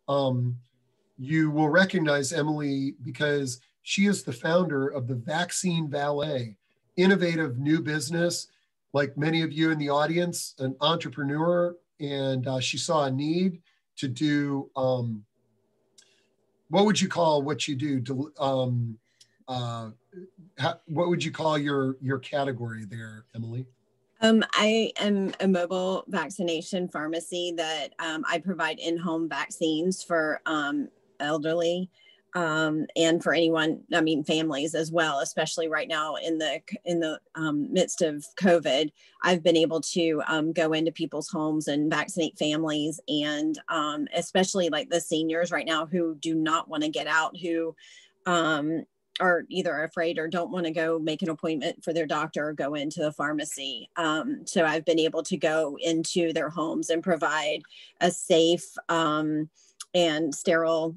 You will recognize Emily because she is the founder of the Vaccine Valet, innovative new business. Like many of you in the audience, an entrepreneur, and she saw a need to do, what would you call what you do? What would you call your category there, Emily? I am a mobile vaccination pharmacy that I provide in-home vaccines for elderly and for anyone, I mean, families as well, especially right now in the midst of COVID. I've been able to go into people's homes and vaccinate families, and especially like the seniors right now who do not want to get out, who are either afraid or don't want to go make an appointment for their doctor or go into the pharmacy. So I've been able to go into their homes and provide a safe and sterile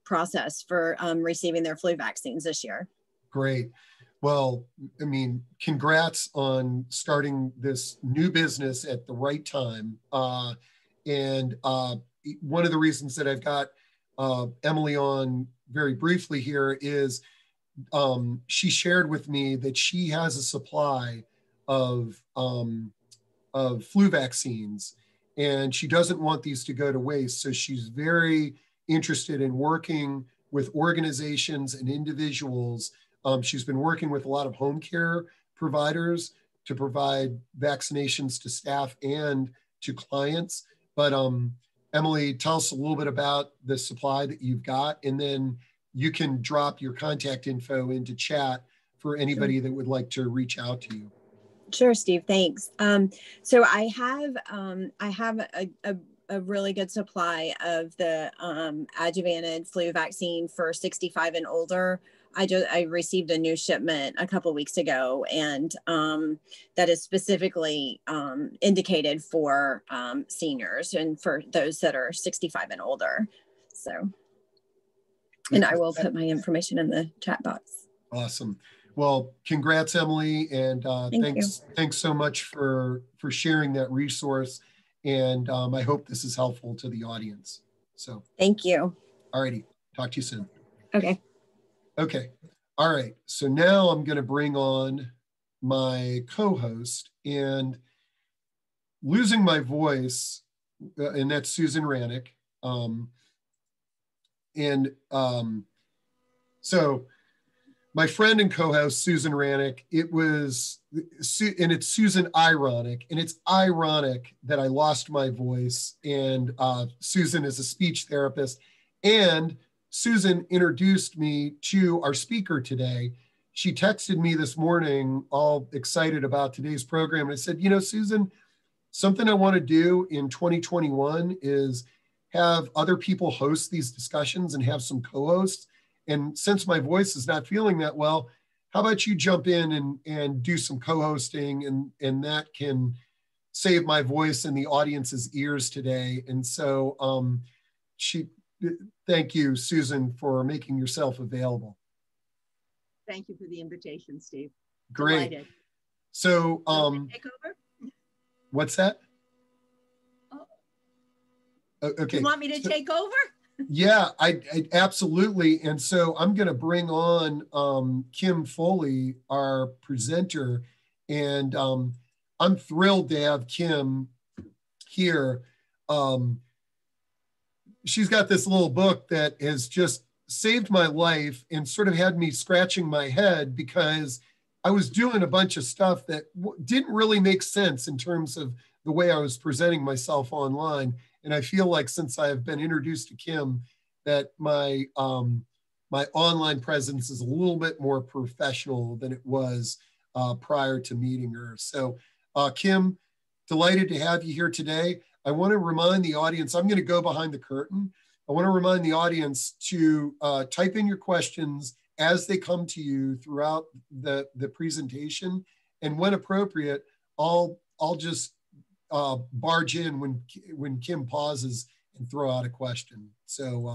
process for receiving their flu vaccines this year. Great. Well, I mean, congrats on starting this new business at the right time. And one of the reasons that I've got Emily on very briefly here is she shared with me that she has a supply of flu vaccines, and she doesn't want these to go to waste. So she's very interested in working with organizations and individuals. She's been working with a lot of home care providers to provide vaccinations to staff and to clients. But Emily, tell us a little bit about the supply that you've got, and then you can drop your contact info into chat for anybody that would like to reach out to you. Sure, Steve. Thanks. So I have a really good supply of the adjuvanted flu vaccine for 65 and older. I received a new shipment a couple of weeks ago, and that is specifically indicated for seniors and for those that are 65 and older. So, and I will put my information in the chat box. Awesome. Well, congrats, Emily, and thanks so much for sharing that resource. And I hope this is helpful to the audience. So thank you. All righty. Talk to you soon. Okay. Okay. All right. So now I'm going to bring on my co-host, and losing my voice, and that's Susan Rannick. So my friend and co-host, Susan Rannick, and it's Susan Ironic, and it's ironic that I lost my voice, and Susan is a speech therapist, and Susan introduced me to our speaker today. She texted me this morning, all excited about today's program, and I said, you know, Susan, something I want to do in 2021 is have other people host these discussions and have some co-hosts. And since my voice is not feeling that well, how about you jump in and do some co-hosting, and that can save my voice in the audience's ears today. And so thank you, Susan, for making yourself available. Thank you for the invitation, Steve. Great. Delighted. So take over? What's that? Oh. Okay. You want me to take over? Yeah, I absolutely. And so I'm going to bring on Kim Foley, our presenter, and I'm thrilled to have Kim here. She's got this little book that has just saved my life and sort of had me scratching my head because I was doing a bunch of stuff that didn't really make sense in terms of the way I was presenting myself online. And I feel like since I have been introduced to Kim, that my my online presence is a little bit more professional than it was prior to meeting her. So Kim, delighted to have you here today. I want to remind the audience, I'm going to go behind the curtain. I want to remind the audience to type in your questions as they come to you throughout the presentation. And when appropriate, I'll just barge in when Kim pauses and throw out a question. So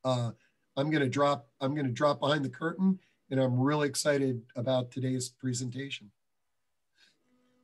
I'm going to drop behind the curtain, and I'm really excited about today's presentation.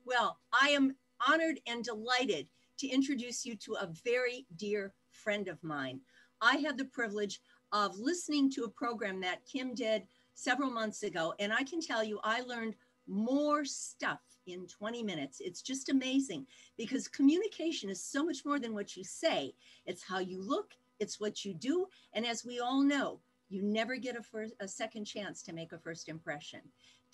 Well, I am honored and delighted to introduce you to a very dear friend of mine. I had the privilege of listening to a program that Kim did several months ago, and I can tell you I learned more stuff in 20 minutes. It's just amazing, because communication is so much more than what you say. It's how you look, it's what you do, and as we all know, you never get a second chance to make a first impression.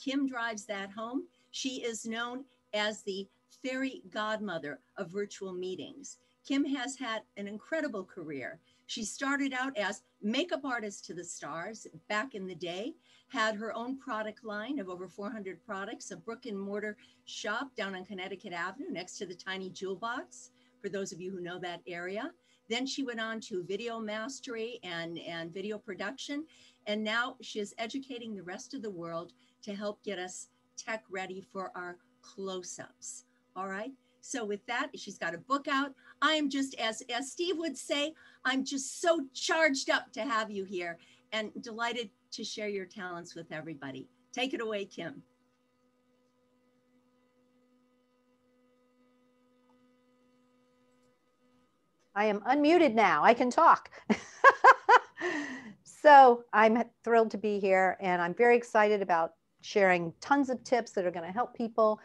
Kim drives that home. She is known as the fairy godmother of virtual meetings. Kim has had an incredible career. She started out as makeup artist to the stars back in the day, had her own product line of over 400 products, a brick and mortar shop down on Connecticut Avenue next to the Tiny Jewel Box, for those of you who know that area. Then she went on to video mastery and video production. And now she is educating the rest of the world to help get us tech ready for our close-ups. All right. So with that, she's got a book out. I am just, as Steve would say, I'm just so charged up to have you here and delighted to share your talents with everybody. Take it away, Kim. I am unmuted now. I can talk. So I'm thrilled to be here, and I'm very excited about sharing tons of tips that are going to help people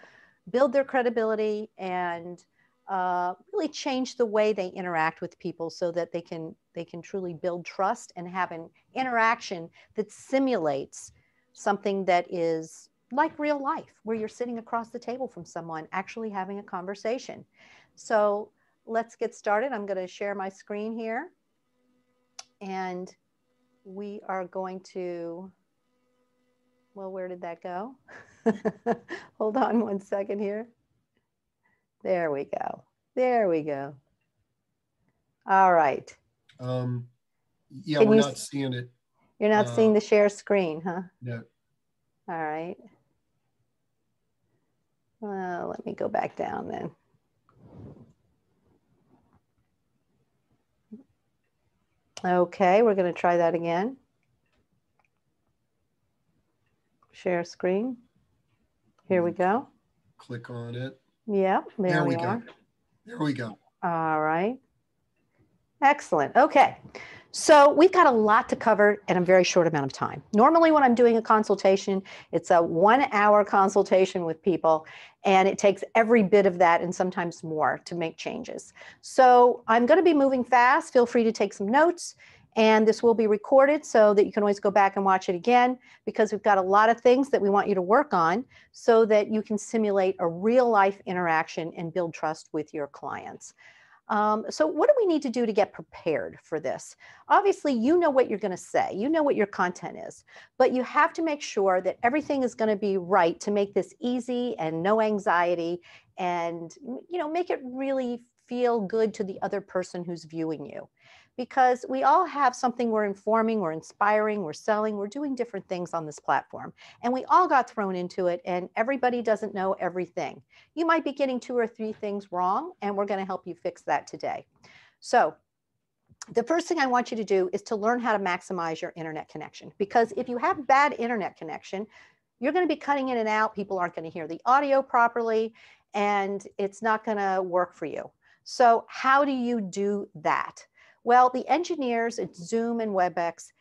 build their credibility and really change the way they interact with people, so that they can truly build trust and have an interaction that simulates something that is like real life, where you're sitting across the table from someone actually having a conversation. So let's get started. I'm going to share my screen here, and we are going to, well, where did that go? Hold on one second here. There we go. There we go. All right. Yeah, we're not seeing it. You're not seeing the share screen, huh? No. All right. Well, let me go back down then. Okay, we're going to try that again. Share screen. Here we go. Click on it. Yeah, there we are. go. There we go. All right. Excellent. Okay. So we've got a lot to cover in a very short amount of time. Normally when I'm doing a consultation, it's a 1-hour consultation with people, and it takes every bit of that and sometimes more to make changes. So I'm going to be moving fast. Feel free to take some notes, and this will be recorded so that you can always go back and watch it again, because we've got a lot of things that we want you to work on so that you can simulate a real life interaction and build trust with your clients. So what do we need to do to get prepared for this? Obviously, you know what you're going to say, you know what your content is, but you have to make sure that everything is going to be right to make this easy and no anxiety, and, you know, make it really feel good to the other person who's viewing you. Because we all have something we're informing, we're inspiring, we're selling, we're doing different things on this platform. And we all got thrown into it, and everybody doesn't know everything. You might be getting 2 or 3 things wrong, and we're going to help you fix that today. So the first thing I want you to do is to learn how to maximize your internet connection. Because if you have bad internet connection, you're going to be cutting in and out. People aren't going to hear the audio properly, and it's not going to work for you. So how do you do that? Well, the engineers at Zoom and WebEx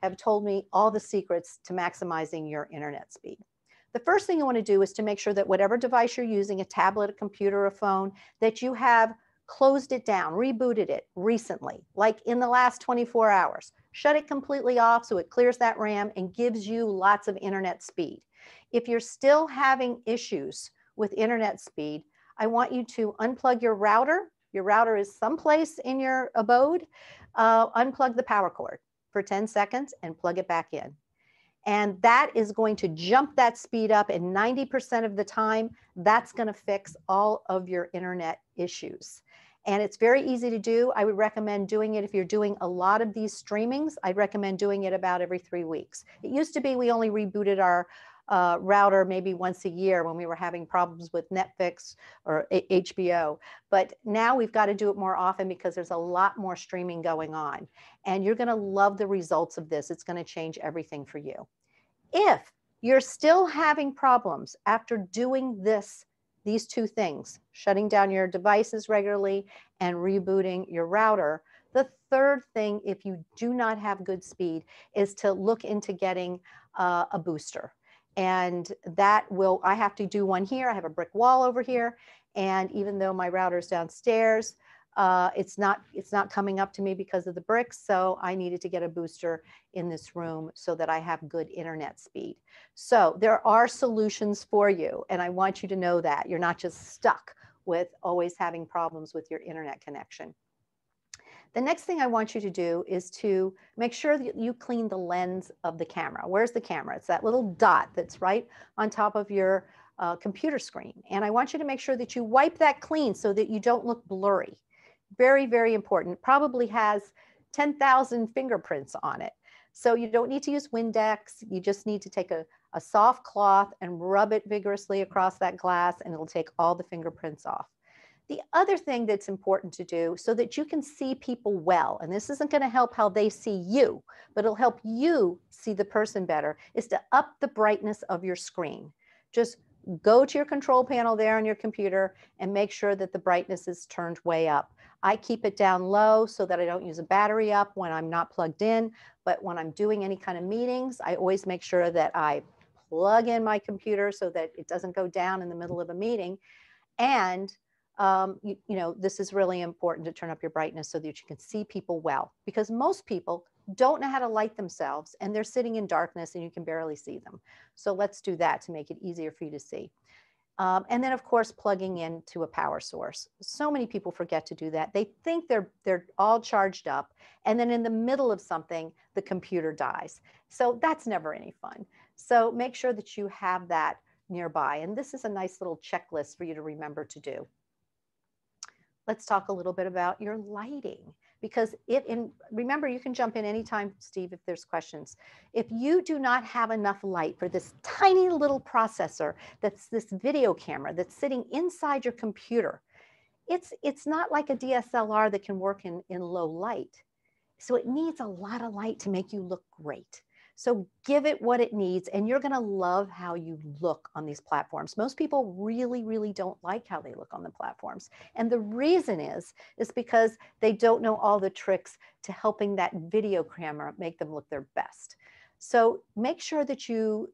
have told me all the secrets to maximizing your internet speed. The first thing you want to do is to make sure that whatever device you're using, a tablet, a computer, a phone, that you have closed it down, rebooted it recently, like in the last 24 hours. Shut it completely off so it clears that RAM and gives you lots of internet speed. If you're still having issues with internet speed, I want you to unplug your router. Your router is someplace in your abode. Unplug the power cord for 10 seconds and plug it back in. And that is going to jump that speed up, and 90% of the time, that's going to fix all of your internet issues. And it's very easy to do. I would recommend doing it if you're doing a lot of these streamings. I'd recommend doing it about every 3 weeks. It used to be we only rebooted our router maybe once a year when we were having problems with Netflix or HBO. But now we've got to do it more often because there's a lot more streaming going on. And you're going to love the results of this. It's going to change everything for you. If you're still having problems after doing these 2 things, shutting down your devices regularly and rebooting your router, The third thing, if you do not have good speed, is to look into getting a booster. And that will, I have to do one here. I have a brick wall over here. And even though my router's downstairs, it's not coming up to me because of the bricks. So I needed to get a booster in this room so that I have good internet speed. So there are solutions for you. And I want you to know that you're not just stuck with always having problems with your internet connection. The next thing I want you to do is to make sure that you clean the lens of the camera. Where's the camera? It's that little dot that's right on top of your computer screen. And I want you to make sure that you wipe that clean so that you don't look blurry. Very, very important. It probably has 10,000 fingerprints on it. So you don't need to use Windex. You just need to take a soft cloth and rub it vigorously across that glass, and it'll take all the fingerprints off. The other thing that's important to do so that you can see people well, and this isn't going to help how they see you, but it'll help you see the person better, is to up the brightness of your screen. Just go to your control panel there on your computer and make sure that the brightness is turned way up. I keep it down low so that I don't use a battery up when I'm not plugged in, but when I'm doing any kind of meetings, I always make sure that I plug in my computer so that it doesn't go down in the middle of a meeting. And you know, this is really important to turn up your brightness so that you can see people well, because most people don't know how to light themselves and they're sitting in darkness and you can barely see them. So let's do that to make it easier for you to see. And then of course, plugging into a power source. So many people forget to do that. They think they're all charged up, and then in the middle of something, the computer dies. So that's never any fun. So make sure that you have that nearby. And this is a nice little checklist for you to remember to do. Let's talk a little bit about your lighting, because remember, you can jump in anytime, Steve, if there's questions. If you do not have enough light for this tiny little processor, that's this video camera that's sitting inside your computer, it's not like a DSLR that can work in low light. So it needs a lot of light to make you look great. So give it what it needs, and you're going to love how you look on these platforms. Most people really, really don't like how they look on the platforms. And the reason is because they don't know all the tricks to helping that video camera make them look their best. So make sure that you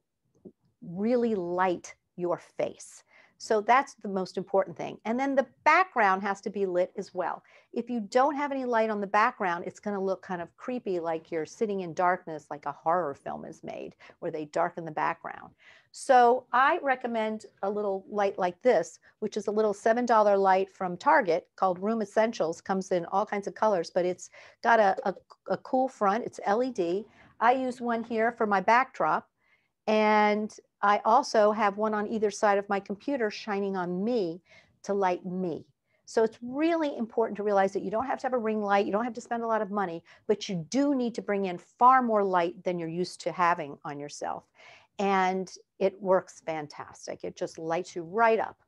really light your face. So that's the most important thing. And then the background has to be lit as well. If you don't have any light on the background, it's going to look kind of creepy, like you're sitting in darkness, like a horror film is made, where they darken the background. So I recommend a little light like this, which is a little $7 light from Target called Room Essentials. Comes in all kinds of colors, but it's got a cool front. It's LED. I use one here for my backdrop. And I also have one on either side of my computer shining on me to light me. So it's really important to realize that you don't have to have a ring light. You don't have to spend a lot of money, but you do need to bring in far more light than you're used to having on yourself. And it works fantastic. It just lights you right up.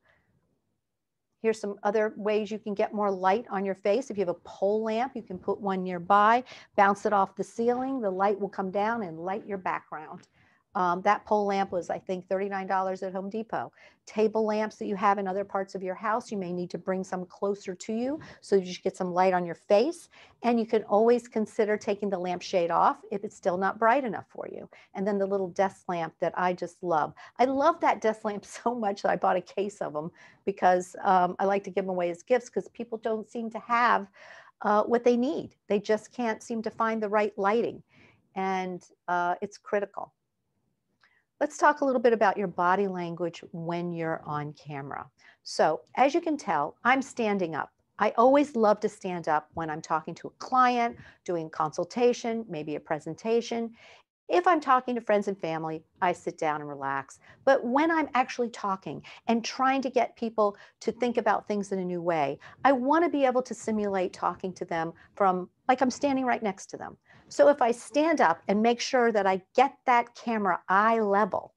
Here's some other ways you can get more light on your face. If you have a pole lamp, you can put one nearby, bounce it off the ceiling. The light will come down and light your background. That pole lamp was, I think, $39 at Home Depot. Table lamps that you have in other parts of your house, you may need to bring some closer to you so you get some light on your face. And you can always consider taking the lampshade off if it's still not bright enough for you. And then the little desk lamp that I just love. I love that desk lamp so much that I bought a case of them, because I like to give them away as gifts, because people don't seem to have what they need. They just can't seem to find the right lighting. And it's critical. Let's talk a little bit about your body language when you're on camera. So as you can tell, I'm standing up. I always love to stand up when I'm talking to a client, doing consultation, maybe a presentation. If I'm talking to friends and family, I sit down and relax. But when I'm actually talking and trying to get people to think about things in a new way, I want to be able to simulate talking to them from like I'm standing right next to them. So if I stand up and make sure that I get that camera eye level,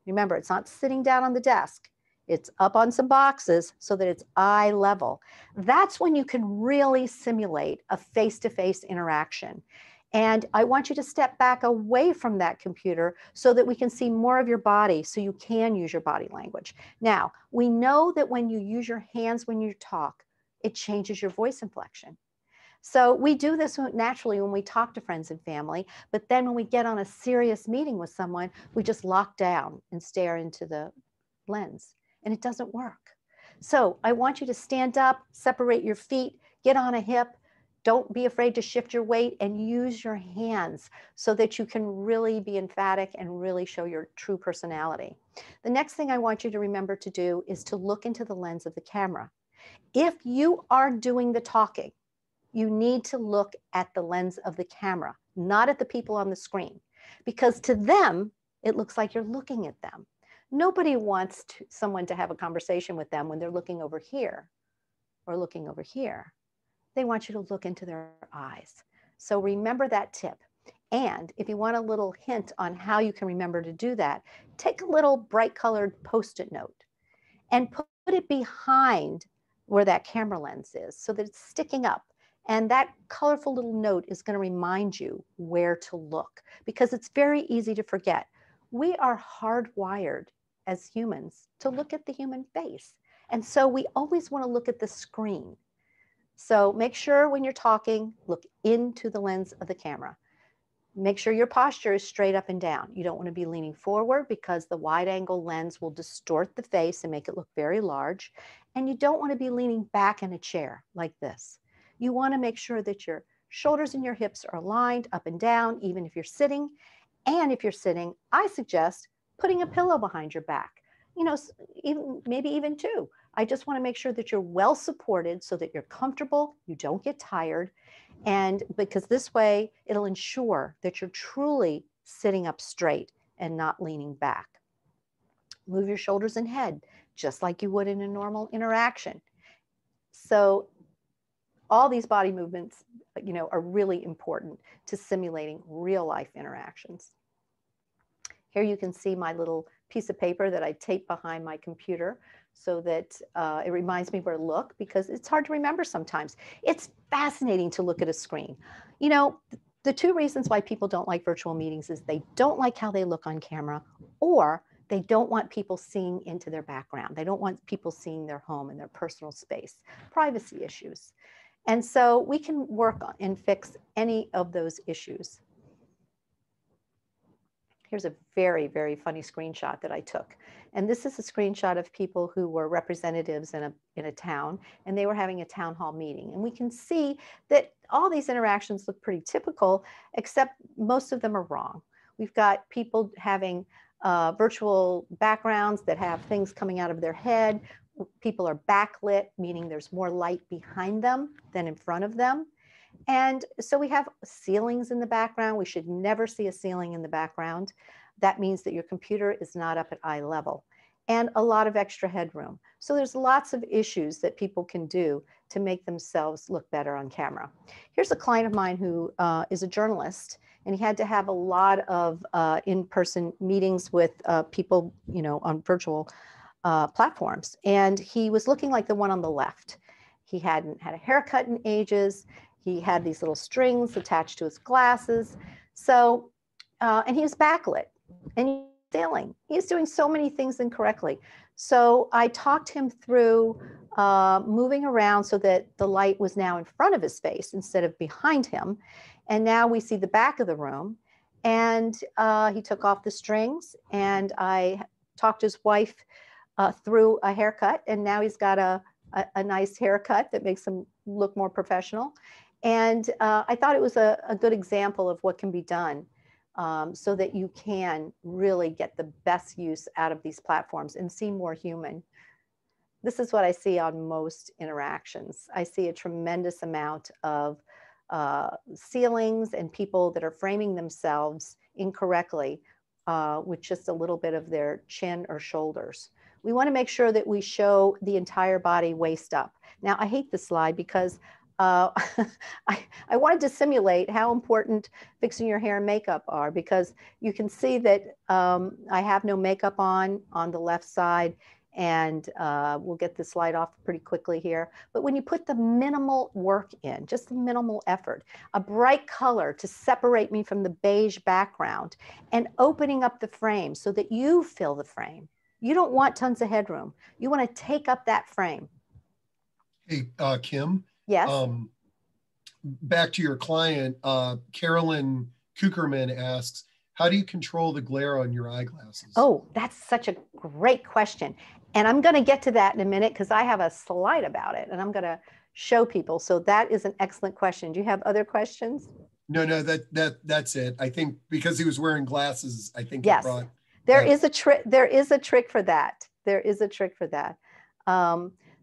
remember, it's not sitting down on the desk, it's up on some boxes so that it's eye level. That's when you can really simulate a face-to-face interaction. And I want you to step back away from that computer so that we can see more of your body, so you can use your body language. Now, we know that when you use your hands when you talk, it changes your voice inflection. So we do this naturally when we talk to friends and family, but then when we get on a serious meeting with someone, we just lock down and stare into the lens, and it doesn't work. So I want you to stand up, separate your feet, get on a hip. Don't be afraid to shift your weight and use your hands so that you can really be emphatic and really show your true personality. The next thing I want you to remember to do is to look into the lens of the camera. If you are doing the talking, you need to look at the lens of the camera, not at the people on the screen, because to them, it looks like you're looking at them. Nobody wants someone to have a conversation with them when they're looking over here or looking over here. They want you to look into their eyes. So remember that tip. And if you want a little hint on how you can remember to do that, take a little bright colored Post-it note and put it behind where that camera lens is so that it's sticking up. And that colorful little note is going to remind you where to look, because it's very easy to forget. We are hardwired as humans to look at the human face. And so we always want to look at the screen. So make sure when you're talking, look into the lens of the camera. Make sure your posture is straight up and down. You don't want to be leaning forward because the wide angle lens will distort the face and make it look very large. And you don't want to be leaning back in a chair like this. You want to make sure that your shoulders and your hips are aligned up and down, even if you're sitting. And if you're sitting, I suggest putting a pillow behind your back, you know, maybe even two. I just want to make sure that you're well supported so that you're comfortable, you don't get tired. And because this way, it'll ensure that you're truly sitting up straight and not leaning back. Move your shoulders and head, just like you would in a normal interaction. So all these body movements, you know, are really important to simulating real life interactions. Here you can see my little piece of paper that I tape behind my computer so that it reminds me where to look, because it's hard to remember sometimes. It's fascinating to look at a screen. You know, the two reasons why people don't like virtual meetings is they don't like how they look on camera, or they don't want people seeing into their background. They don't want people seeing their home and their personal space, privacy issues. And so we can work on and fix any of those issues. Here's a very, very funny screenshot that I took. And this is a screenshot of people who were representatives in a town, and they were having a town hall meeting. And we can see that all these interactions look pretty typical, except most of them are wrong. We've got people having virtual backgrounds that have things coming out of their head. People are backlit, meaning there's more light behind them than in front of them. And so we have ceilings in the background. We should never see a ceiling in the background. That means that your computer is not up at eye level, and a lot of extra headroom. So there's lots of issues that people can do to make themselves look better on camera. Here's a client of mine who is a journalist, and he had to have a lot of in-person meetings with people, you know, on virtual platforms. And he was looking like the one on the left. He hadn't had a haircut in ages. He had these little strings attached to his glasses. So, and he was backlit and he was sailing. He was doing so many things incorrectly. So I talked him through moving around so that the light was now in front of his face instead of behind him. And now we see the back of the room. And he took off the strings, and I talked his wife through a haircut. And now he's got a nice haircut that makes him look more professional. And I thought it was a good example of what can be done so that you can really get the best use out of these platforms and seem more human. This is what I see on most interactions. I see a tremendous amount of ceilings and people that are framing themselves incorrectly with just a little bit of their chin or shoulders. We want to make sure that we show the entire body waist up. Now, I hate this slide because I wanted to simulate how important fixing your hair and makeup are, because you can see that I have no makeup on the left side, and we'll get this slide off pretty quickly here. But when you put the minimal work in, just the minimal effort, a bright color to separate me from the beige background, and opening up the frame so that you fill the frame. You don't want tons of headroom. You want to take up that frame. Hey, Kim. Yes. back to your client, Carolyn Kukerman asks, how do you control the glare on your eyeglasses? Oh, that's such a great question. And I'm going to get to that in a minute because I have a slide about it and I'm going to show people. So that is an excellent question. Do you have other questions? No, that's it. I think because he was wearing glasses, I think yes, it brought there is a trick. There is a trick for that. There is a trick for that.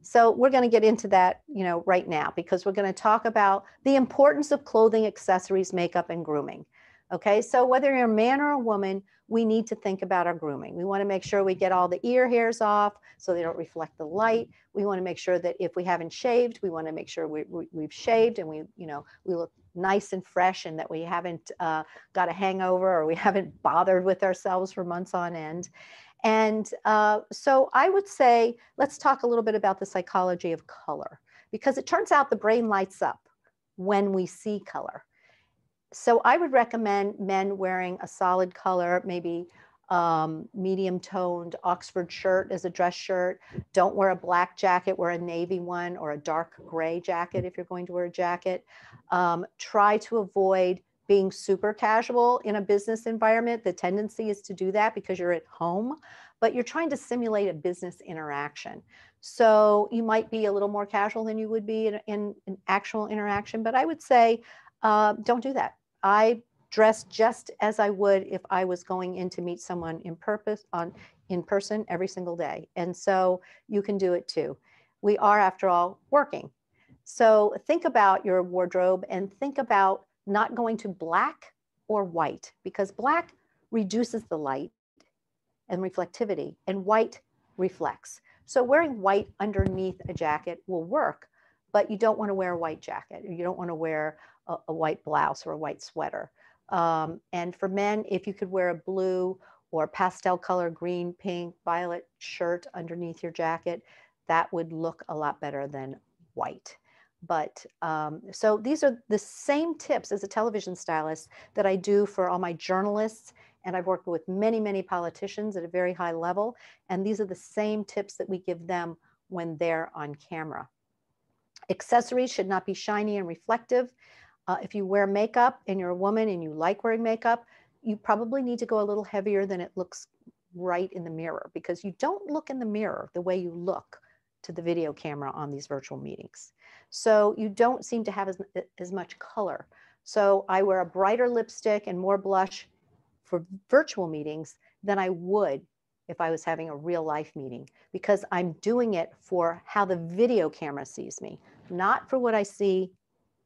So we're going to get into that, right now, because we're going to talk about the importance of clothing, accessories, makeup, and grooming. Okay, so whether you're a man or a woman, we need to think about our grooming. We want to make sure we get all the ear hairs off so they don't reflect the light. We want to make sure that if we haven't shaved, we want to make sure we've shaved and we look nice and fresh and that we haven't got a hangover or we haven't bothered with ourselves for months on end. And so I would say, let's talk a little bit about the psychology of color, because it turns out the brain lights up when we see color. So I would recommend men wearing a solid color, maybe medium toned Oxford shirt as a dress shirt. Don't wear a black jacket, wear a navy one or a dark gray jacket if you're going to wear a jacket. Try to avoid being super casual in a business environment. The tendency is to do that because you're at home, but you're trying to simulate a business interaction. So you might be a little more casual than you would be in an actual interaction, but I would say don't do that. I dress just as I would if I was going in to meet someone in person every single day. And so you can do it too. We are, after all, working. So think about your wardrobe and think about not going to black or white, because black reduces the light and reflectivity and white reflects. So wearing white underneath a jacket will work, but you don't want to wear a white jacket. You don't want to wear a white blouse or a white sweater. And for men, if you could wear a blue or pastel color, green, pink, violet shirt underneath your jacket, that would look a lot better than white. But so these are the same tips as a television stylist that I do for all my journalists. And I've worked with many, many politicians at a very high level. And these are the same tips that we give them when they're on camera. Accessories should not be shiny and reflective. If you wear makeup and you're a woman and you like wearing makeup, you probably need to go a little heavier than it looks right in the mirror, because you don't look in the mirror the way you look to the video camera on these virtual meetings. So you don't seem to have as much color. So I wear a brighter lipstick and more blush for virtual meetings than I would if I was having a real life meeting, because I'm doing it for how the video camera sees me, not for what I see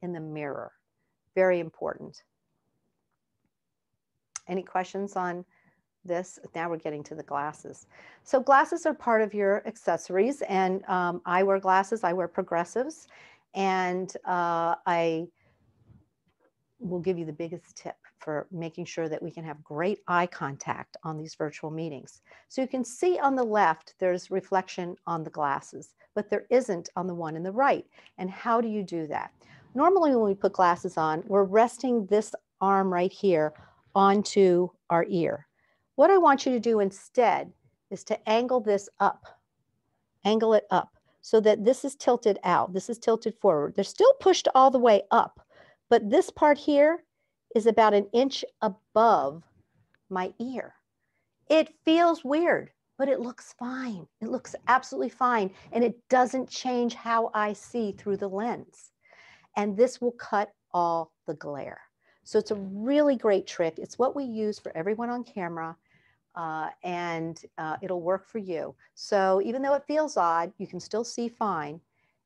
in the mirror. Very important. Any questions on this? Now we're getting to the glasses. So glasses are part of your accessories, and I wear glasses, I wear progressives, and I will give you the biggest tip for making sure that we can have great eye contact on these virtual meetings. So you can see on the left, there's reflection on the glasses, but there isn't on the one in the right. And how do you do that? Normally when we put glasses on, we're resting this arm right here onto our ear. What I want you to do instead is to angle this up, angle it up so that this is tilted out, this is tilted forward. They're still pushed all the way up, but this part here is about an inch above my ear. It feels weird, but it looks fine. It looks absolutely fine, and it doesn't change how I see through the lens. And this will cut all the glare. So it's a really great trick. It's what we use for everyone on camera, and it'll work for you. So even though it feels odd, you can still see fine,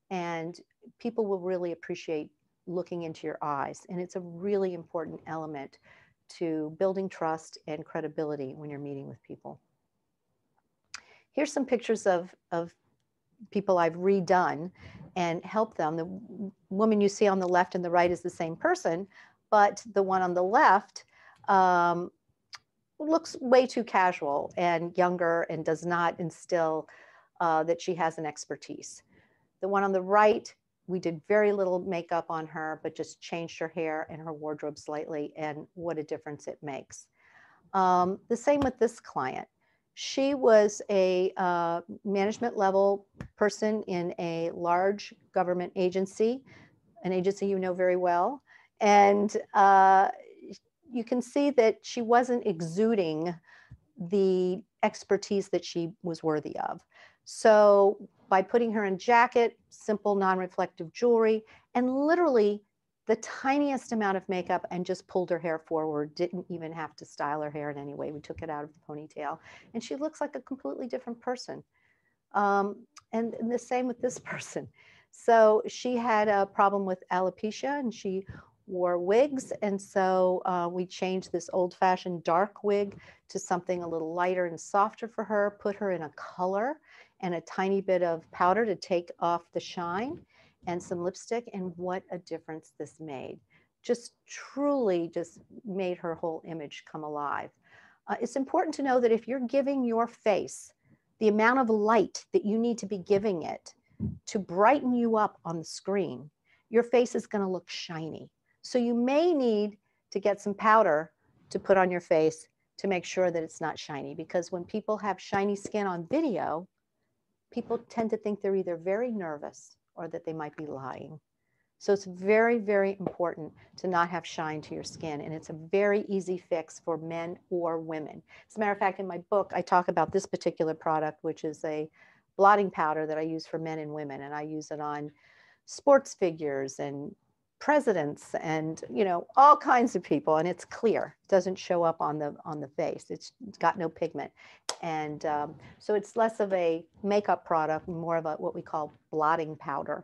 and people will really appreciate looking into your eyes. And it's a really important element to building trust and credibility when you're meeting with people. Here's some pictures of people I've redone and helped them. The woman you see on the left and the right is the same person, but the one on the left looks way too casual and younger and does not instill that she has an expertise. The one on the right, we did very little makeup on her, but just changed her hair and her wardrobe slightly, and what a difference it makes. The same with this client. She was a management level person in a large government agency. an agency you know very well. And you can see that she wasn't exuding the expertise that she was worthy of. So by putting her in jacket, simple non-reflective jewelry, and literally the tiniest amount of makeup, and just pulled her hair forward, didn't even have to style her hair in any way. We took it out of the ponytail, and she looks like a completely different person. And the same with this person. So she had a problem with alopecia, and she wore wigs. And so we changed this old-fashioned dark wig to something a little lighter and softer for her, put her in a color and a tiny bit of powder to take off the shine, and some lipstick. And what a difference this made. Just truly just made her whole image come alive. It's important to know that if you're giving your face the amount of light that you need to be giving it to brighten you up on the screen, your face is going to look shiny. So you may need to get some powder to put on your face to make sure that it's not shiny, because when people have shiny skin on video, people tend to think they're either very nervous or that they might be lying. So it's very, very important to not have shine to your skin. And it's a very easy fix for men or women. As a matter of fact, in my book, I talk about this particular product, which is a blotting powder that I use for men and women. And I use it on sports figures and presidents and, you know, all kinds of people. And it's clear. It doesn't show up on the face. It's got no pigment. And so it's less of a makeup product, more of a what we call blotting powder.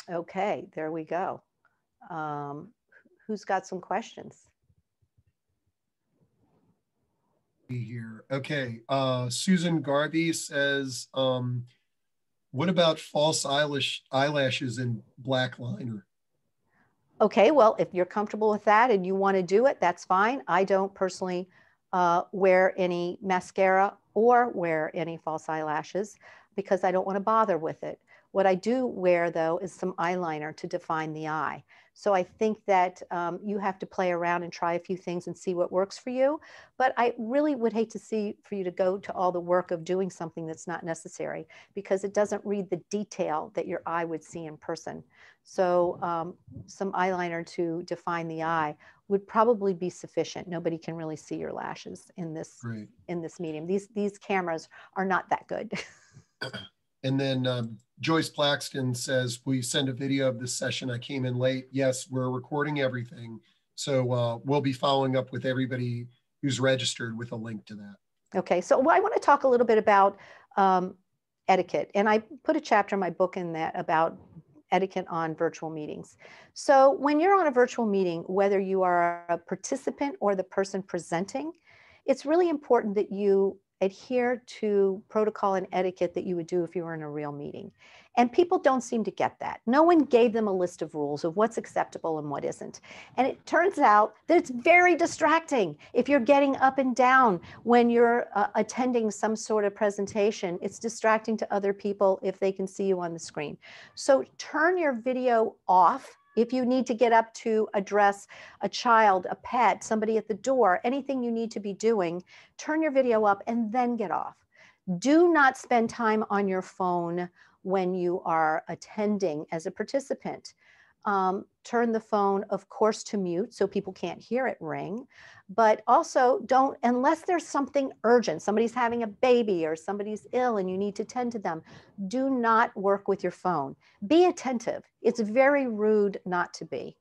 Okay, there we go. Who's got some questions? Here. Okay. Susan Garvey says, what about false eyelashes and black liner? Okay, well, if you're comfortable with that and you want to do it, that's fine. I don't personally wear any mascara or wear any false eyelashes because I don't want to bother with it. What I do wear, though, is some eyeliner to define the eye. So I think that you have to play around and try a few things and see what works for you. But I really would hate to see for you to go to all the work of doing something that's not necessary, because it doesn't read the detail that your eye would see in person. So some eyeliner to define the eye would probably be sufficient. Nobody can really see your lashes in this medium. These cameras are not that good. And then Joyce Plaxton says, will you send a video of this session? I came in late. Yes, we're recording everything. So we'll be following up with everybody who's registered with a link to that. Okay, so I want to talk a little bit about etiquette. And I put a chapter in my book in that about etiquette on virtual meetings. So when you're on a virtual meeting, whether you are a participant or the person presenting, it's really important that you adhere to protocol and etiquette that you would do if you were in a real meeting. And people don't seem to get that. No one gave them a list of rules of what's acceptable and what isn't. And it turns out that it's very distracting. If you're getting up and down when you're attending some sort of presentation, it's distracting to other people if they can see you on the screen. So turn your video off. If you need to get up to address a child, a pet, somebody at the door, anything you need to be doing, turn your video up and then get off. Do not spend time on your phone when you are attending as a participant. Turn the phone, of course, to mute so people can't hear it ring, but also don't, unless there's something urgent, somebody's having a baby or somebody's ill and you need to tend to them, do not work with your phone. Be attentive. It's very rude not to be.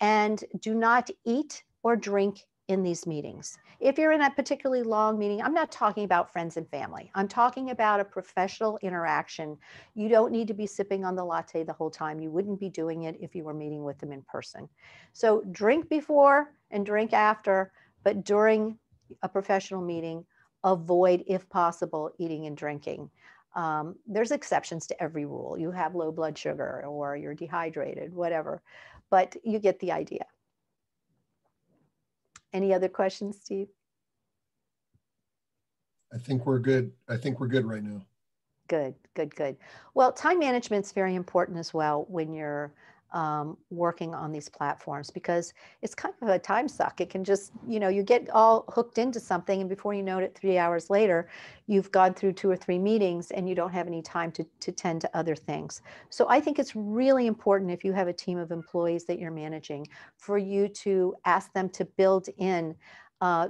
And do not eat or drink in these meetings. If you're in a particularly long meeting, I'm not talking about friends and family. I'm talking about a professional interaction. You don't need to be sipping on the latte the whole time. You wouldn't be doing it if you were meeting with them in person. So drink before and drink after, but during a professional meeting, avoid, if possible, eating and drinking. There's exceptions to every rule. You have low blood sugar or you're dehydrated, whatever, but you get the idea. Any other questions, Steve? I think we're good. I think we're good right now. Good, good, good. Well, time management is very important as well when you're working on these platforms, because it's kind of a time suck. It can just, you get all hooked into something, and before you know it, 3 hours later, you've gone through 2 or 3 meetings and you don't have any time to tend to other things. So I think it's really important, if you have a team of employees that you're managing, for you to ask them to build in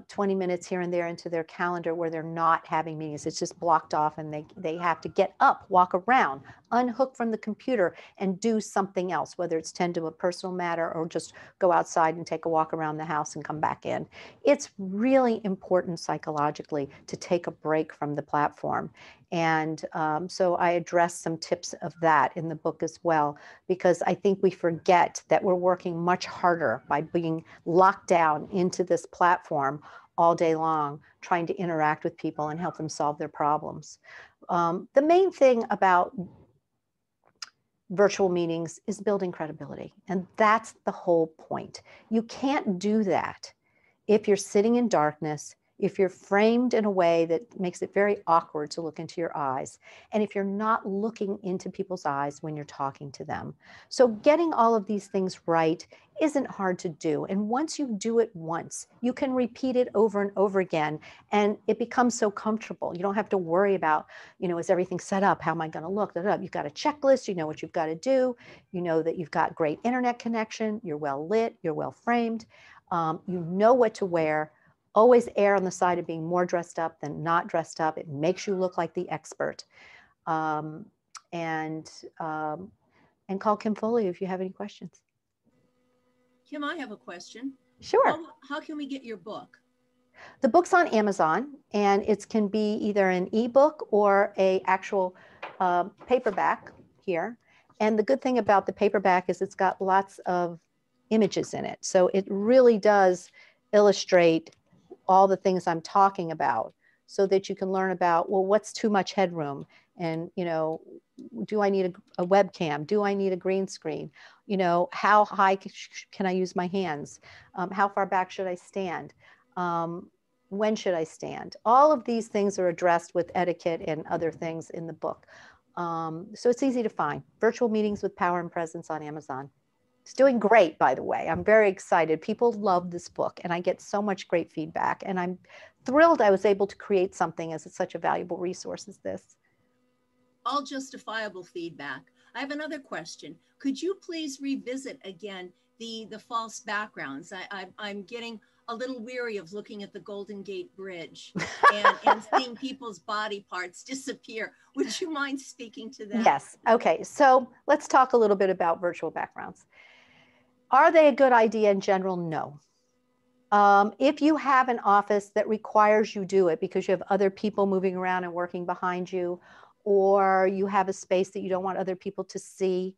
20 minutes here and there into their calendar where they're not having meetings. It's just blocked off, and they have to get up, walk around, unhook from the computer, and do something else, whether it's tend to a personal matter or just go outside and take a walk around the house and come back in. It's really important psychologically to take a break from the platform. And so I address some tips of that in the book as well, because I think we forget that we're working much harder by being locked down into this platform all day long, trying to interact with people and help them solve their problems. The main thing about virtual meetings is building credibility. And that's the whole point. You can't do that if you're sitting in darkness, if you're framed in a way that makes it very awkward to look into your eyes, and if you're not looking into people's eyes when you're talking to them. So getting all of these things right isn't hard to do. And once you do it once, you can repeat it over and over again, and it becomes so comfortable. You don't have to worry about, is everything set up? How am I going to look? You've got a checklist, you know what you've got to do. You know that you've got great internet connection, you're well lit, you're well framed, you know what to wear. Always err on the side of being more dressed up than not dressed up. It makes you look like the expert. And call Kim Foley if you have any questions. Kim, I have a question. Sure. How can we get your book? The book's on Amazon, and it can be either an ebook or a actual paperback here. And the good thing about the paperback is it's got lots of images in it. So it really does illustrate all the things I'm talking about, so that you can learn about, well, what's too much headroom? And, do I need a webcam? Do I need a green screen? How high can I use my hands? How far back should I stand? When should I stand? All of these things are addressed with etiquette and other things in the book. So it's easy to find. Virtual Meetings with Power and Presence on Amazon. It's doing great, by the way. I'm very excited. People love this book, and I get so much great feedback. And I'm thrilled I was able to create something as such a valuable resource as this. All justifiable feedback. I have another question. Could you please revisit again the false backgrounds? I'm getting a little weary of looking at the Golden Gate Bridge and seeing people's body parts disappear. Would you mind speaking to that? Yes. Okay. So let's talk a little bit about virtual backgrounds. Are they a good idea in general? No. If you have an office that requires you do it because you have other people moving around and working behind you, or you have a space that you don't want other people to see,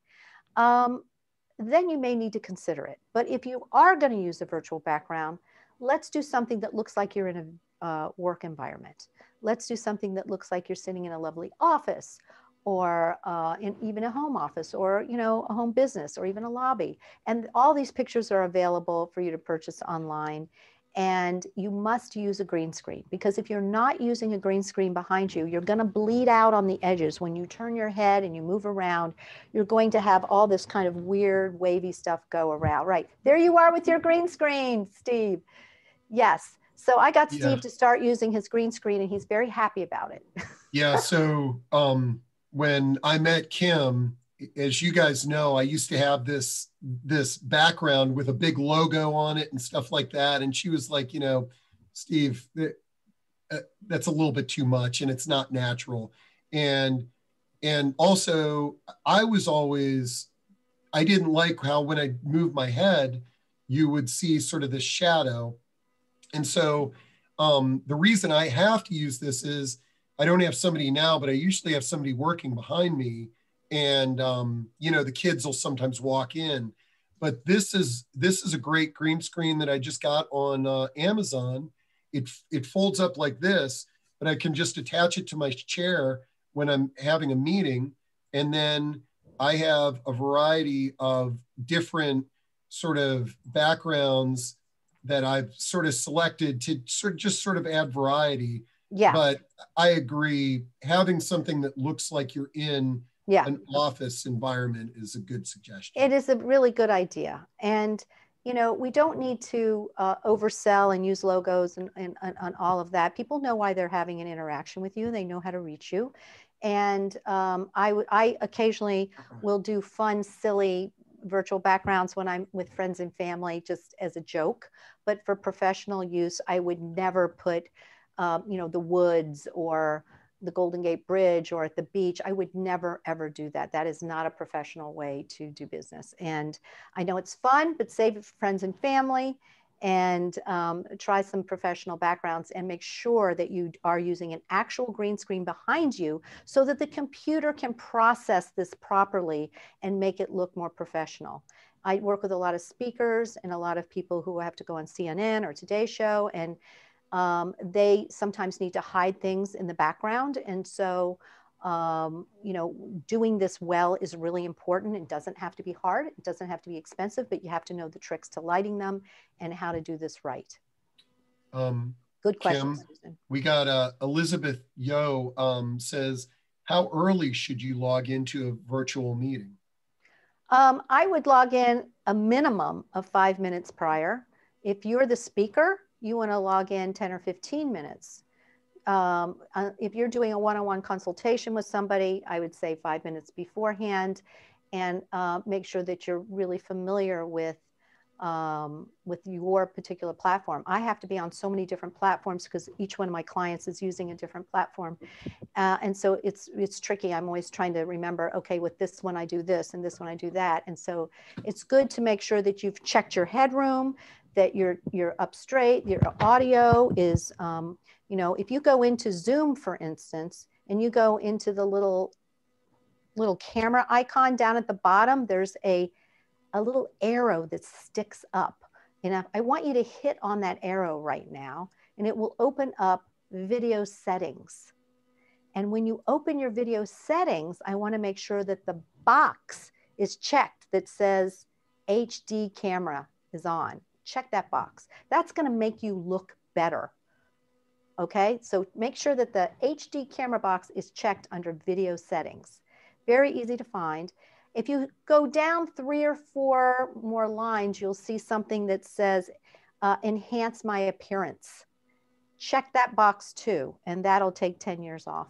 then you may need to consider it. But if you are going to use a virtual background, let's do something that looks like you're in a work environment. Let's do something that looks like you're sitting in a lovely office, or in even a home office, or a home business, or even a lobby. And all these pictures are available for you to purchase online. And you must use a green screen, because if you're not using a green screen behind you, you're going to bleed out on the edges. When you turn your head and you move around, you're going to have all this kind of weird wavy stuff go around. Right, there you are with your green screen, Steve. Yes. So I got Steve to start using his green screen, and he's very happy about it. Yeah. So when I met Kim, as you guys know, I used to have this background with a big logo on it and stuff like that. And she was like, Steve, that's a little bit too much, and it's not natural. And also, I didn't like how when I moved my head, you would see sort of this shadow. And so the reason I have to use this is I don't have somebody now, but I usually have somebody working behind me. And, the kids will sometimes walk in. But this is a great green screen that I just got on Amazon. It folds up like this, but I can just attach it to my chair when I'm having a meeting. And then I have a variety of different sort of backgrounds that I've sort of selected to sort of add variety. Yeah. But I agree, having something that looks like you're in Yeah. an office environment is a good suggestion. It is a really good idea. And, you know, we don't need to oversell and use logos and all of that. People know why they're having an interaction with you. They know how to reach you. And I occasionally will do fun, silly virtual backgrounds when I'm with friends and family, just as a joke. But for professional use, I would never put, you know, the woods or the Golden Gate Bridge or at the beach. I would never, ever do that. That is not a professional way to do business. And I know it's fun, but save it for friends and family, and try some professional backgrounds, and make sure that you are using an actual green screen behind you so that the computer can process this properly and make it look more professional. I work with a lot of speakers and a lot of people who have to go on CNN or Today Show, and they sometimes need to hide things in the background. And so, you know, doing this well is really important. It doesn't have to be hard. It doesn't have to be expensive, but you have to know the tricks to lighting them and how to do this right. Good question, Kim, Susan. we got Elizabeth Yo says, how early should you log into a virtual meeting? I would log in a minimum of 5 minutes prior. If you're the speaker, you want to log in 10 or 15 minutes. If you're doing a one-on-one consultation with somebody, I would say 5 minutes beforehand, and make sure that you're really familiar with your particular platform. I have to be on so many different platforms because each one of my clients is using a different platform. And so it's tricky. I'm always trying to remember, okay, with this one I do this and this one I do that. And so it's good to make sure that you've checked your headroom, that you're up straight, your audio is, you know, if you go into Zoom, for instance, and you go into the little camera icon down at the bottom, there's a little arrow that sticks up. And I want you to hit on that arrow right now, and it will open up video settings. And when you open your video settings, I want to make sure that the box is checked that says HD camera is on. Check that box. That's going to make you look better. Okay, so make sure that the HD camera box is checked under video settings. Very easy to find. If you go down 3 or 4 more lines, you'll see something that says enhance my appearance. Check that box too, and that'll take 10 years off.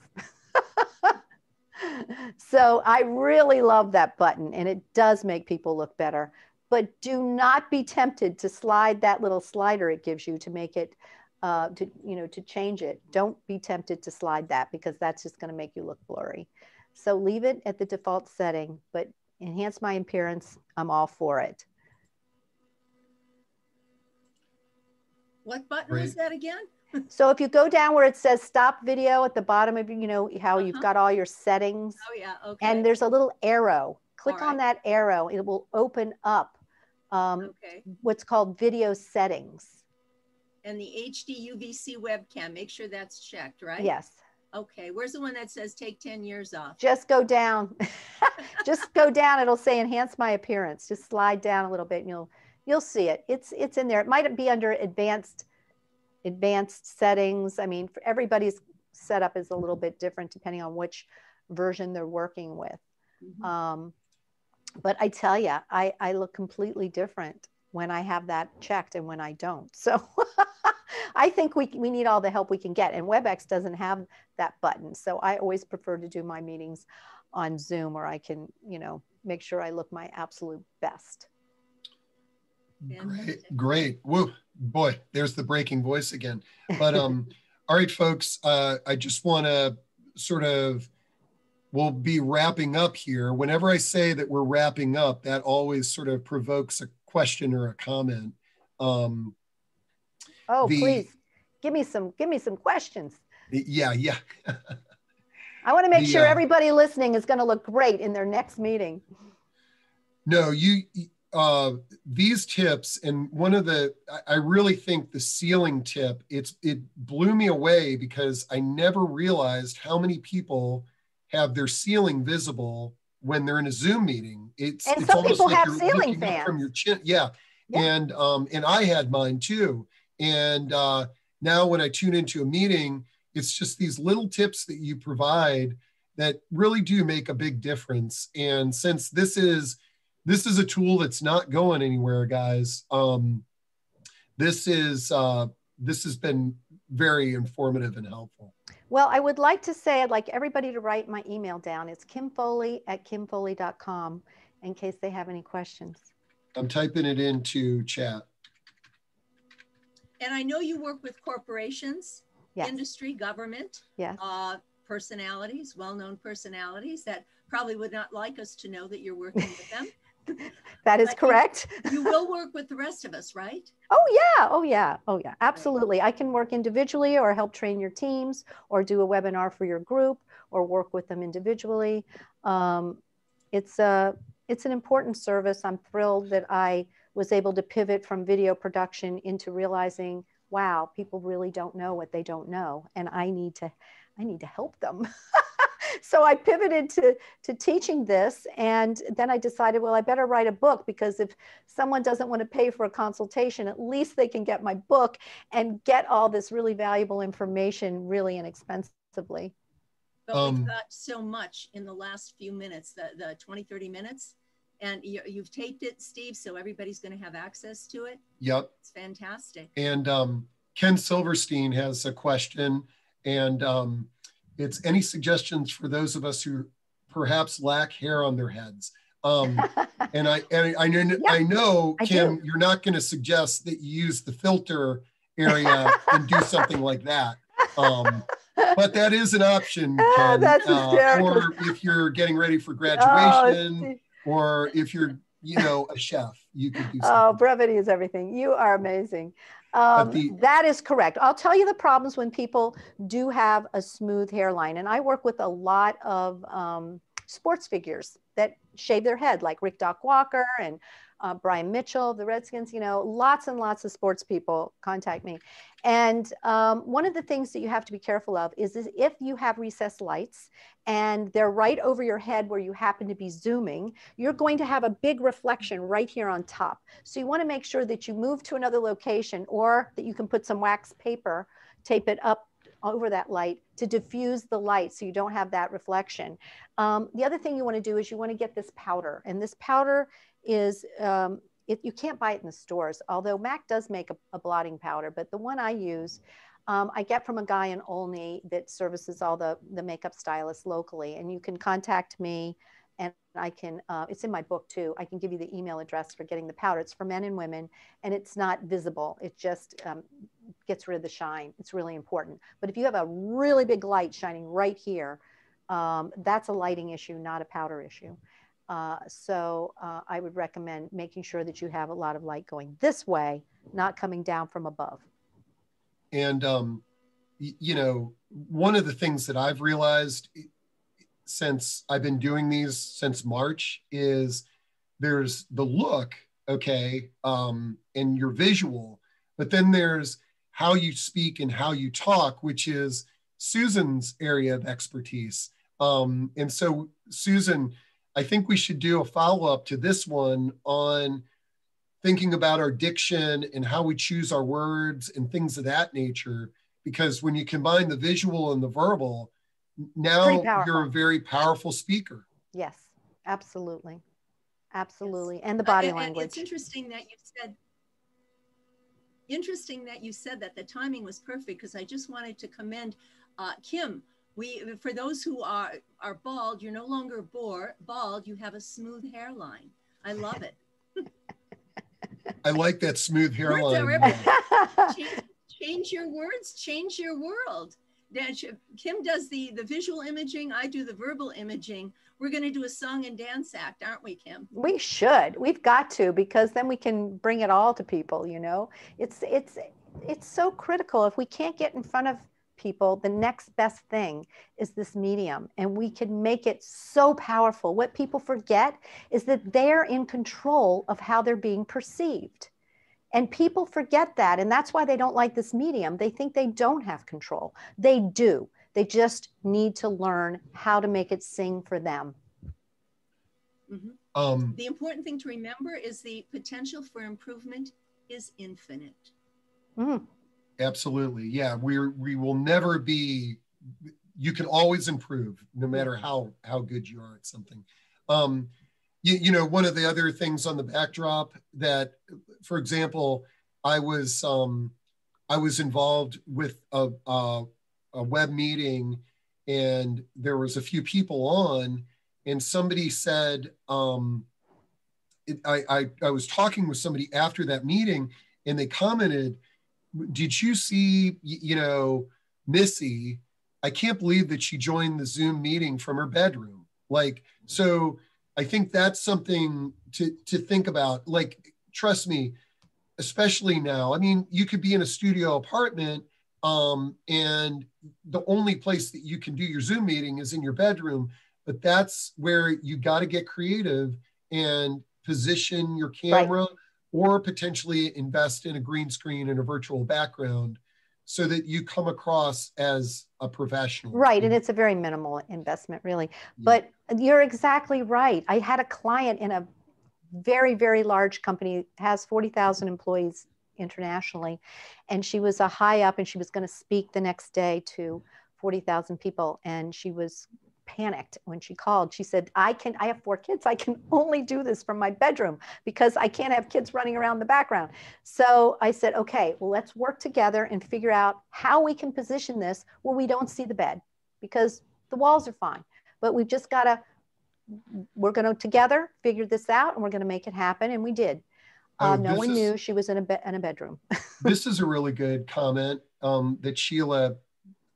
So I really love that button, and it does make people look better. But do not be tempted to slide that little slider it gives you to make it, to change it. Don't be tempted to slide that, because that's just going to make you look blurry. So leave it at the default setting, but enhance my appearance. I'm all for it. What button was that again? So if you go down where it says stop video at the bottom of, you know, how you've got all your settings. Oh yeah, okay. And there's a little arrow. Click on that arrow. It will open up what's called video settings. And the HD UVC webcam, make sure that's checked, right? Yes. Okay, where's the one that says take 10 years off? Just go down. Just go down. It'll say enhance my appearance. Just slide down a little bit and you'll see it. It's in there. It might be under advanced settings. I mean, for everybody's setup is a little bit different depending on which version they're working with. Mm-hmm. But I tell you, I look completely different when I have that checked and when I don't. So I think we need all the help we can get. And WebEx doesn't have that button. So I always prefer to do my meetings on Zoom, where I can, you know, make sure I look my absolute best. Great. Woo, boy, there's the breaking voice again. But all right, folks, I just want to sort of, we'll be wrapping up here. Whenever I say that we're wrapping up, that always sort of provokes a question or a comment. Please give me some questions. Yeah. I want to make sure everybody listening is going to look great in their next meeting. No, these tips, and one of I really think the ceiling tip, it blew me away, because I never realized how many people have their ceiling visible when they're in a Zoom meeting. It's some people have ceiling fans from your chin. Yeah. And I had mine too. And now when I tune into a meeting, it's just these little tips that you provide that really do make a big difference. And since this is a tool that's not going anywhere, guys, this has been very informative and helpful. Well, I would like to say, I'd like everybody to write my email down. It's kimfoley@kimfoley.com in case they have any questions. I'm typing it into chat. And I know you work with corporations, Yes. industry, government, Yes. personalities, well-known personalities that probably would not like us to know that you're working with them. That is But correct. You will work with the rest of us, right? Oh yeah, oh yeah, oh yeah, absolutely. I can work individually or help train your teams or do a webinar for your group or work with them individually. It's an important service. I'm thrilled that I was able to pivot from video production into realizing, wow, people really don't know what they don't know, and I need to help them. So I pivoted to teaching this, and then I decided, well, I better write a book, because if someone doesn't want to pay for a consultation, at least they can get my book and get all this really valuable information really inexpensively. But we've got so much in the last few minutes, the 20, 30 minutes, and you've taped it, Steve, so everybody's going to have access to it. Yep. It's fantastic. And Ken Silverstein has a question, and it's any suggestions for those of us who perhaps lack hair on their heads. And I know, Kim, you're not going to suggest that you use the filter area and do something like that. But that is an option, Ken. Or if you're getting ready for graduation, or if you're, a chef, you could do something. Oh, brevity is everything. You are amazing. That is correct. I'll tell you the problems when people do have a smooth hairline. And I work with a lot of sports figures that shave their head, like Rick Doc Walker and Brian Mitchell, the Redskins, lots and lots of sports people contact me. And one of the things that you have to be careful of is if you have recessed lights and they're right over your head where you happen to be zooming, you're going to have a big reflection right here on top. So you want to make sure that you move to another location, or that you can put some wax paper, tape it up over that light to diffuse the light so you don't have that reflection. The other thing you want to do is you want to get this powder, and this powder is, you can't buy it in the stores, although MAC does make a blotting powder, but the one I use, I get from a guy in Olney that services all the makeup stylists locally, and you can contact me, and I can, it's in my book too, I can give you the email address for getting the powder. It's for men and women, and it's not visible. It just gets rid of the shine. It's really important. But if you have a really big light shining right here, that's a lighting issue, not a powder issue. So I would recommend making sure that you have a lot of light going this way, not coming down from above. And, one of the things that I've realized since I've been doing these since March is there's the look, okay, and your visual, but then there's how you speak and how you talk, which is Susan's area of expertise. And so, Susan, I think we should do a follow-up to this one on thinking about our diction and how we choose our words and things of that nature, because when you combine the visual and the verbal, now you're a very powerful speaker. Yes, absolutely. Absolutely. Yes. And the body language. It's interesting that you said that the timing was perfect, because I just wanted to commend Kim. For those who are bald, you're no longer bald, you have a smooth hairline. I love it. I like that smooth hairline. Change your words, change your world. Kim does the visual imaging, I do the verbal imaging. We're going to do a song and dance act, aren't we, Kim? We should. We've got to, because then we can bring it all to people, It's so critical. If we can't get in front of people, the next best thing is this medium, and we can make it so powerful. What people forget is that they're in control of how they're being perceived. And people forget that, and that's why they don't like this medium. They think they don't have control. They do. They just need to learn how to make it sing for them. Mm-hmm. The important thing to remember is the potential for improvement is infinite. Mm. Absolutely. Yeah, we will never be you can always improve no matter how good you are at something. You know, one of the other things on the backdrop that, for example, I was involved with a web meeting, and there was a few people on, and somebody said, I was talking with somebody after that meeting, and they commented, did you see, you know, Missy? I can't believe that she joined the Zoom meeting from her bedroom. Like, so I think that's something to think about. Like, trust me, especially now. I mean, you could be in a studio apartment, and the only place that you can do your Zoom meeting is in your bedroom, but that's where you got to get creative and position your camera, right, or potentially invest in a green screen and a virtual background so that you come across as a professional. Right, and it's a very minimal investment, really. Yeah. But you're exactly right. I had a client in a very, very large company, has 40,000 employees internationally. And she was a high up, and she was going to speak the next day to 40,000 people. And she was panicked when she called. She said, I have 4 kids. I can only do this from my bedroom because I can't have kids running around the background. So I said, okay, well, let's work together and figure out how we can position this where we don't see the bed, because the walls are fine, but we've just got to, we're going to together figure this out, and we're going to make it happen. And we did. No one knew she was in a bedroom. This is a really good comment that Sheila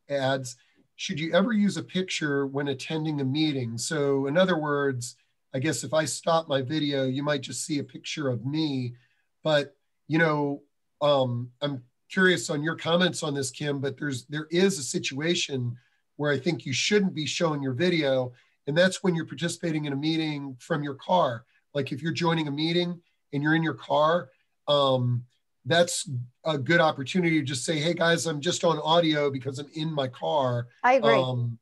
adds. Should you ever use a picture when attending a meeting? So in other words, I guess if I stop my video, you might just see a picture of me. But, you know, I'm curious on your comments on this, Kim, but there is a situation where I think you shouldn't be showing your video. And that's when you're participating in a meeting from your car. Like if you're joining a meeting and you're in your car, that's a good opportunity to just say, hey guys, I'm just on audio because I'm in my car. I agree. No,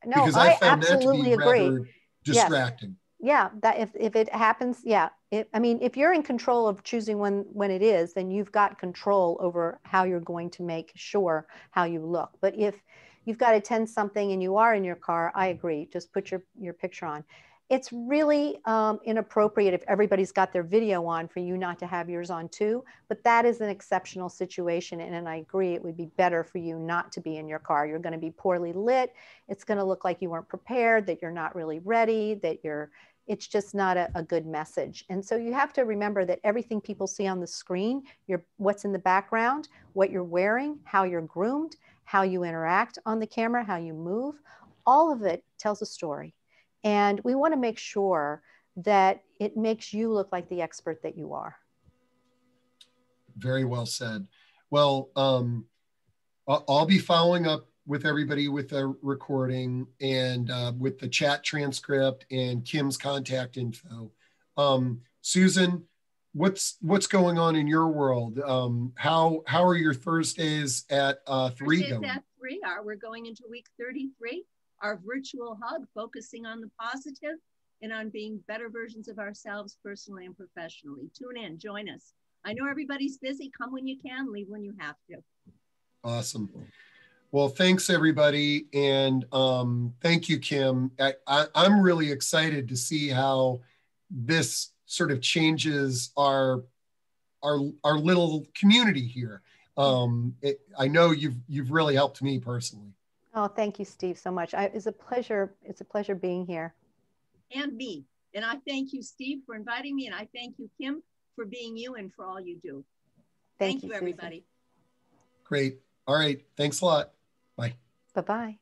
because I found absolutely that to be rather distracting. Yes. Yeah, that if it happens, yeah. I mean, if you're in control of choosing when it is, then you've got control over how you're going to make sure how you look. But if you've got to attend something and you are in your car, I agree. Just put your picture on. It's really inappropriate if everybody's got their video on for you not to have yours on too, but that is an exceptional situation. And I agree, it would be better for you not to be in your car. You're going to be poorly lit. It's going to look like you weren't prepared, that you're not really ready, that it's just not a good message. And so you have to remember that everything people see on the screen, what's in the background, what you're wearing, how you're groomed, how you interact on the camera, how you move, all of it tells a story. And we want to make sure that it makes you look like the expert that you are. Very well said. Well, I'll be following up with everybody with a recording and with the chat transcript and Kim's contact info. Susan, what's going on in your world? How are your Thursdays at 3 going? Thursdays at 3 we're going into week 33. Our virtual hug, focusing on the positive and on being better versions of ourselves personally and professionally. Tune in, join us. I know everybody's busy. Come when you can, leave when you have to. Awesome. Well, thanks everybody. And thank you, Kim. I'm really excited to see how this sort of changes our little community here. I know you've really helped me personally. Oh, thank you, Steve, so much. It's a pleasure. It's a pleasure being here. And me. And I thank you, Steve, for inviting me. And I thank you, Kim, for being you and for all you do. Thank you, everybody. Great. All right. Thanks a lot. Bye. Bye-bye.